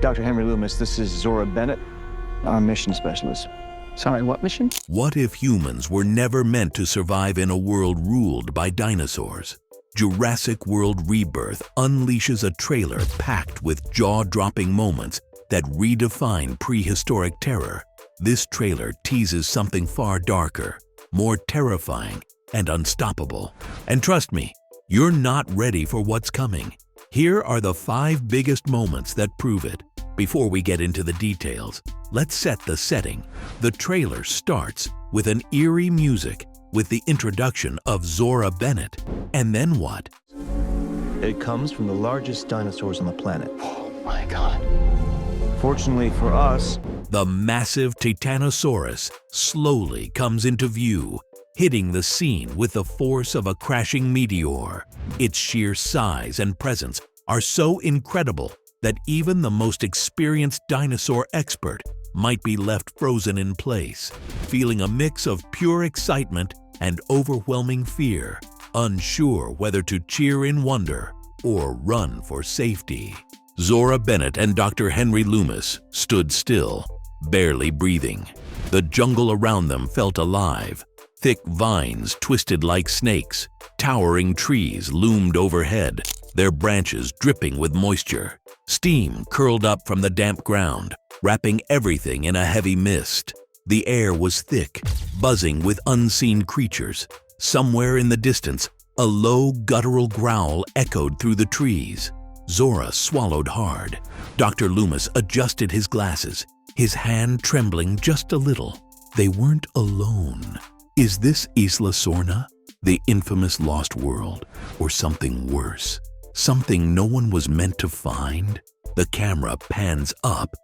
Dr. Henry Loomis, this is Zora Bennett, our mission specialist. Sorry, what mission? What if humans were never meant to survive in a world ruled by dinosaurs? Jurassic World Rebirth unleashes a trailer packed with jaw-dropping moments that redefine prehistoric terror. This trailer teases something far darker, more terrifying, and unstoppable. And trust me, you're not ready for what's coming. Here are the 5 biggest moments that prove it. Before we get into the details, let's set the setting. The trailer starts with an eerie music with the introduction of Zora Bennett. And then what? It comes from the largest dinosaurs on the planet. Oh my God. Fortunately for us, The massive Titanosaurus slowly comes into view, hitting the scene with the force of a crashing meteor. Its sheer size and presence are so incredible that even the most experienced dinosaur expert might be left frozen in place, feeling a mix of pure excitement and overwhelming fear, unsure whether to cheer in wonder or run for safety. Zora Bennett and Dr. Henry Loomis stood still, barely breathing. The jungle around them felt alive. Thick vines twisted like snakes. Towering trees loomed overhead, their branches dripping with moisture. Steam curled up from the damp ground, wrapping everything in a heavy mist. The air was thick, buzzing with unseen creatures. Somewhere in the distance, a low guttural growl echoed through the trees. Zora swallowed hard. Dr. Loomis adjusted his glasses, his hand trembling just a little. They weren't alone. Is this Isla Sorna, the infamous lost world, or something worse? Something no one was meant to find? The camera pans up,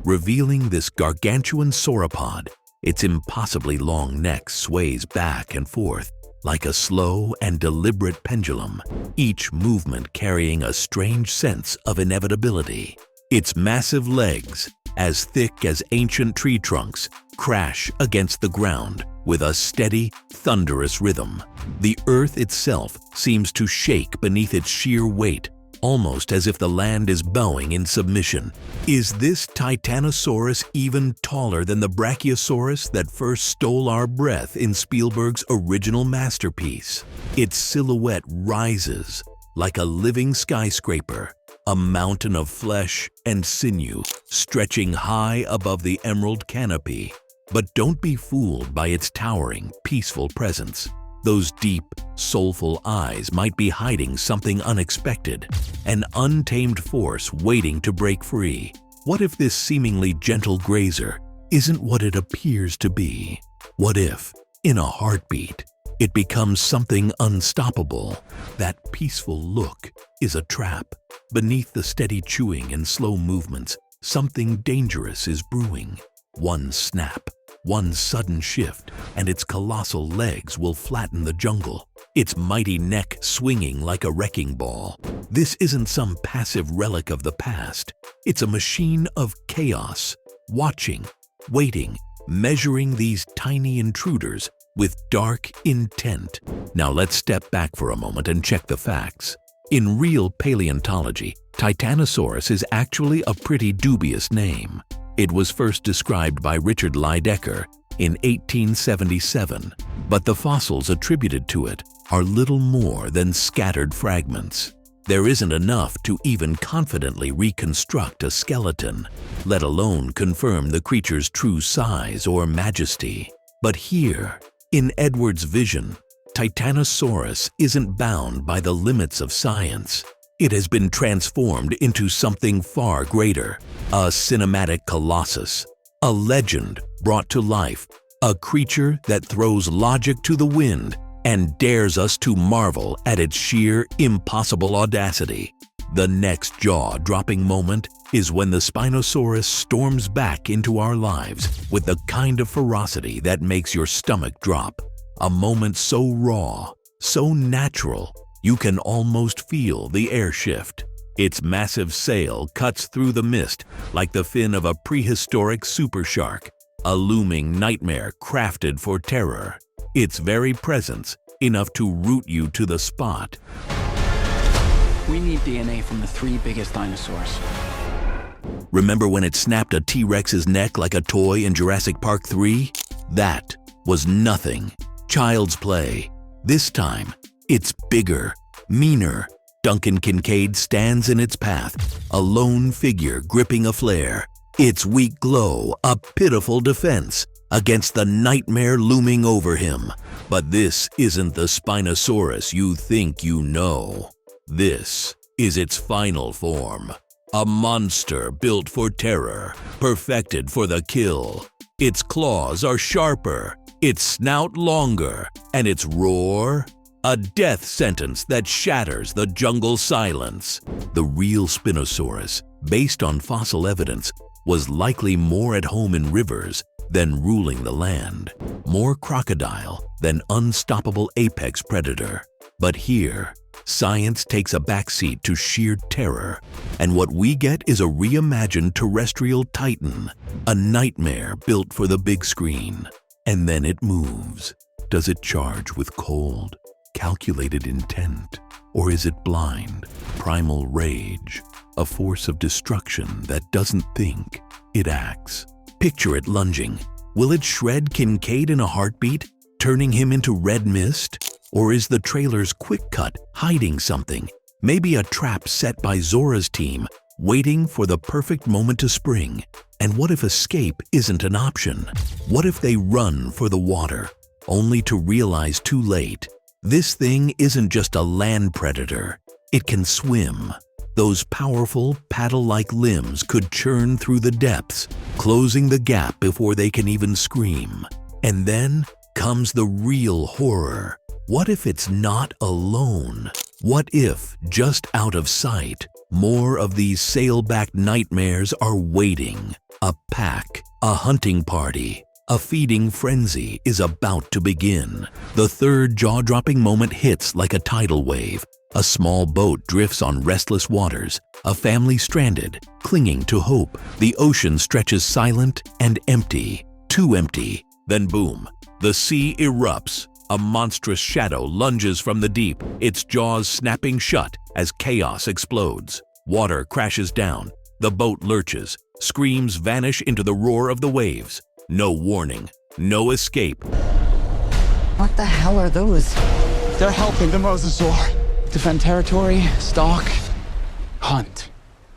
revealing this gargantuan sauropod. Its impossibly long neck sways back and forth like a slow and deliberate pendulum, each movement carrying a strange sense of inevitability. Its massive legs, as thick as ancient tree trunks, crash against the ground with a steady, thunderous rhythm. The earth itself seems to shake beneath its sheer weight, almost as if the land is bowing in submission. Is this Titanosaurus even taller than the Brachiosaurus that first stole our breath in Spielberg's original masterpiece? Its silhouette rises like a living skyscraper, a mountain of flesh and sinew stretching high above the emerald canopy. But don't be fooled by its towering, peaceful presence. Those deep, soulful eyes might be hiding something unexpected, an untamed force waiting to break free. What if this seemingly gentle grazer isn't what it appears to be? What if, in a heartbeat, it becomes something unstoppable? That peaceful look is a trap. Beneath the steady chewing and slow movements, something dangerous is brewing. One snap, one sudden shift, and its colossal legs will flatten the jungle, its mighty neck swinging like a wrecking ball. This isn't some passive relic of the past. It's a machine of chaos, watching, waiting, measuring these tiny intruders with dark intent. Now let's step back for a moment and check the facts. In real paleontology, Titanosaurus is actually a pretty dubious name. It was first described by Richard Lydecker in 1877, but the fossils attributed to it are little more than scattered fragments. There isn't enough to even confidently reconstruct a skeleton, let alone confirm the creature's true size or majesty. But here, in Edwards' vision, Titanosaurus isn't bound by the limits of science. It has been transformed into something far greater, a cinematic colossus, a legend brought to life, a creature that throws logic to the wind and dares us to marvel at its sheer, impossible audacity. The next jaw-dropping moment is when the Spinosaurus storms back into our lives with the kind of ferocity that makes your stomach drop. A moment so raw, so natural, you can almost feel the air shift. Its massive sail cuts through the mist like the fin of a prehistoric super shark, a looming nightmare crafted for terror. Its very presence enough to root you to the spot. We need DNA from the 3 biggest dinosaurs. Remember when it snapped a T-Rex's neck like a toy in Jurassic Park 3? That was nothing. Child's play. This time, it's bigger, meaner. Duncan Kincaid stands in its path, a lone figure gripping a flare. Its weak glow, a pitiful defense against the nightmare looming over him. But this isn't the Spinosaurus you think you know. This is its final form. A monster built for terror, perfected for the kill. Its claws are sharper, its snout longer, and its roar, a death sentence that shatters the jungle silence. The real Spinosaurus, based on fossil evidence, was likely more at home in rivers than ruling the land, more crocodile than unstoppable apex predator. But here, science takes a backseat to sheer terror, and what we get is a reimagined terrestrial titan, a nightmare built for the big screen. And then it moves. Does it charge with cold, calculated intent? Or is it blind, primal rage, a force of destruction that doesn't think, it acts? Picture it lunging. Will it shred Kincaid in a heartbeat, turning him into red mist? Or is the trailer's quick cut hiding something? Maybe a trap set by Zora's team, waiting for the perfect moment to spring. And what if escape isn't an option? What if they run for the water, only to realize too late? This thing isn't just a land predator. It can swim. Those powerful, paddle-like limbs could churn through the depths, closing the gap before they can even scream. And then comes the real horror. What if it's not alone? What if, just out of sight, more of these sailback nightmares are waiting? A pack, a hunting party, a feeding frenzy is about to begin. The third jaw-dropping moment hits like a tidal wave. A small boat drifts on restless waters, a family stranded, clinging to hope. The ocean stretches silent and empty, too empty. Then boom, the sea erupts. A monstrous shadow lunges from the deep, its jaws snapping shut as chaos explodes. Water crashes down, the boat lurches, screams vanish into the roar of the waves. No warning, no escape. What the hell are those? They're helping the mosasaur defend territory, stalk, hunt.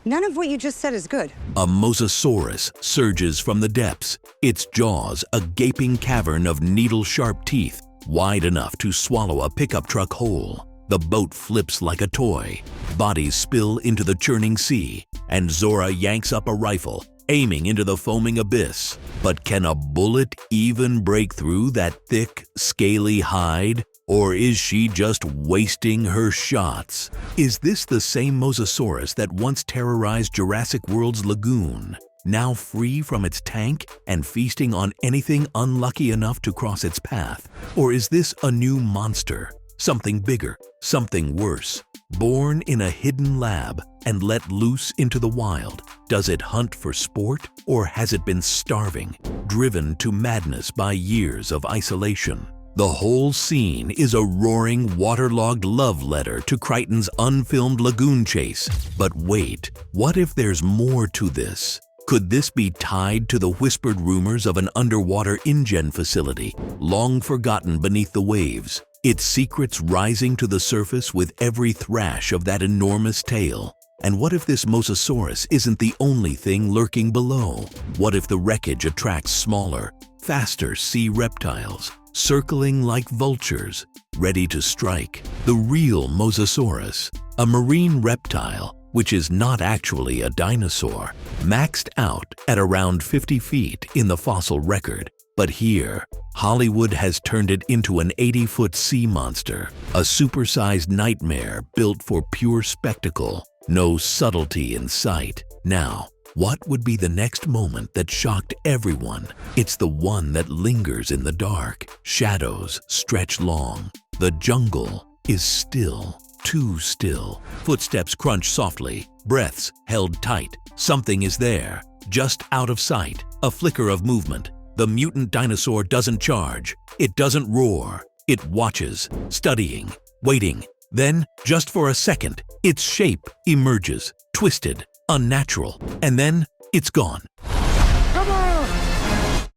None of what you just said is good. A mosasaurus surges from the depths, its jaws a gaping cavern of needle-sharp teeth, wide enough to swallow a pickup truck whole. The boat flips like a toy, bodies spill into the churning sea, and Zora yanks up a rifle, aiming into the foaming abyss. But can a bullet even break through that thick, scaly hide? Or is she just wasting her shots? Is this the same mosasaurus that once terrorized Jurassic World's lagoon, now free from its tank and feasting on anything unlucky enough to cross its path? Or is this a new monster, something bigger, something worse, born in a hidden lab and let loose into the wild? Does it hunt for sport, or has it been starving, driven to madness by years of isolation? The whole scene is a roaring, waterlogged love letter to Crichton's unfilmed lagoon chase. But wait, what if there's more to this? Could this be tied to the whispered rumors of an underwater InGen facility, long forgotten beneath the waves, its secrets rising to the surface with every thrash of that enormous tail? And what if this mosasaurus isn't the only thing lurking below? What if the wreckage attracts smaller, faster sea reptiles, circling like vultures, ready to strike? The real mosasaurus, a marine reptile, which is not actually a dinosaur, maxed out at around 50 feet in the fossil record. But here, Hollywood has turned it into an 80-foot sea monster, a supersized nightmare built for pure spectacle, no subtlety in sight. Now, what would be the next moment that shocked everyone? It's the one that lingers in the dark. Shadows stretch long. The jungle is still, too still. Footsteps crunch softly, breaths held tight. Something is there, just out of sight. A flicker of movement. The mutant dinosaur doesn't charge. It doesn't roar. It watches, studying, waiting. Then, just for a second, its shape emerges, twisted, unnatural. And then, it's gone.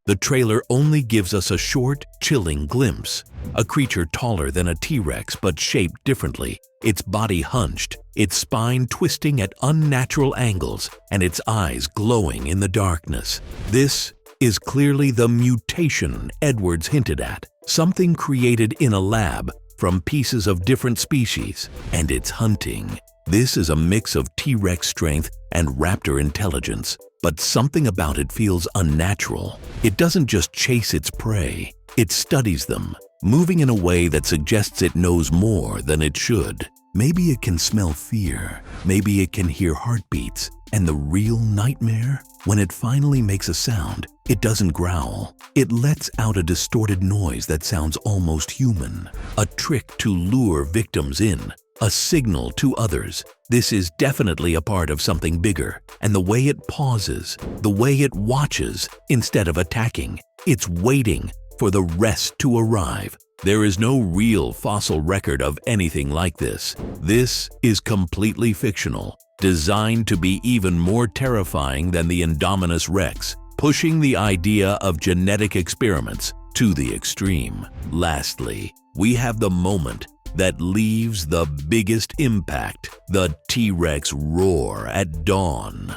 The trailer only gives us a short, chilling glimpse. A creature taller than a T-Rex but shaped differently, its body hunched, its spine twisting at unnatural angles, and its eyes glowing in the darkness. This is clearly the mutation Edwards hinted at, something created in a lab from pieces of different species, and it's hunting. This is a mix of T-Rex strength and raptor intelligence, but something about it feels unnatural. It doesn't just chase its prey, it studies them, moving in a way that suggests it knows more than it should. Maybe it can smell fear, maybe it can hear heartbeats, and the real nightmare? When it finally makes a sound, it doesn't growl. It lets out a distorted noise that sounds almost human, a trick to lure victims in, a signal to others. This is definitely a part of something bigger, and the way it pauses, the way it watches instead of attacking, it's waiting for the rest to arrive. There is no real fossil record of anything like this. This is completely fictional, designed to be even more terrifying than the Indominus Rex, pushing the idea of genetic experiments to the extreme. Lastly, we have the moment that leaves the biggest impact, the T-Rex roar at dawn.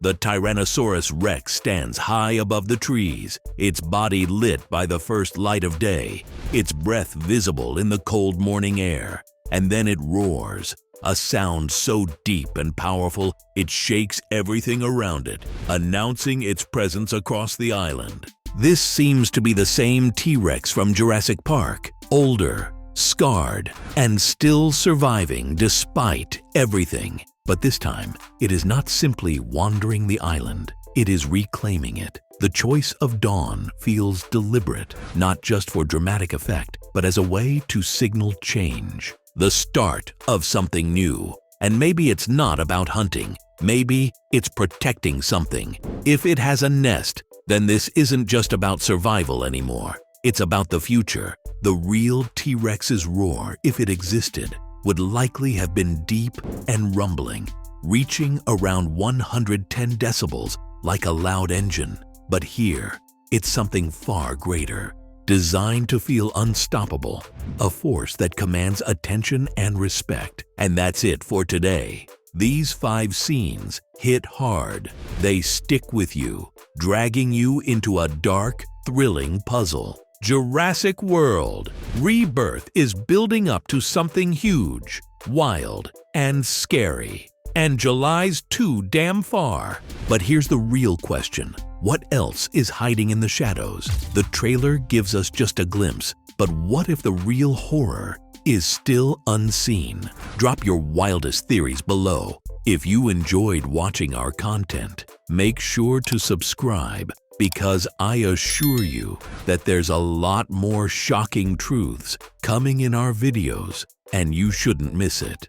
The Tyrannosaurus Rex stands high above the trees, its body lit by the first light of day, its breath visible in the cold morning air. And then it roars, a sound so deep and powerful it shakes everything around it, announcing its presence across the island. This seems to be the same T-Rex from Jurassic Park, older, scarred, and still surviving despite everything. But this time, it is not simply wandering the island, it is reclaiming it. The choice of dawn feels deliberate, not just for dramatic effect, but as a way to signal change, the start of something new. And maybe it's not about hunting, maybe it's protecting something. If it has a nest, then this isn't just about survival anymore. It's about the future. The real T-Rex's roar, if it existed, would likely have been deep and rumbling, reaching around 110 decibels like a loud engine. But here, it's something far greater, designed to feel unstoppable, a force that commands attention and respect. And that's it for today. These 5 scenes hit hard. They stick with you, dragging you into a dark, thrilling puzzle. Jurassic World Rebirth is building up to something huge, wild, and scary. And July's too damn far. But here's the real question. What else is hiding in the shadows? The trailer gives us just a glimpse, but what if the real horror is still unseen? Drop your wildest theories below. If you enjoyed watching our content, make sure to subscribe, because I assure you that there's a lot more shocking truths coming in our videos, and you shouldn't miss it.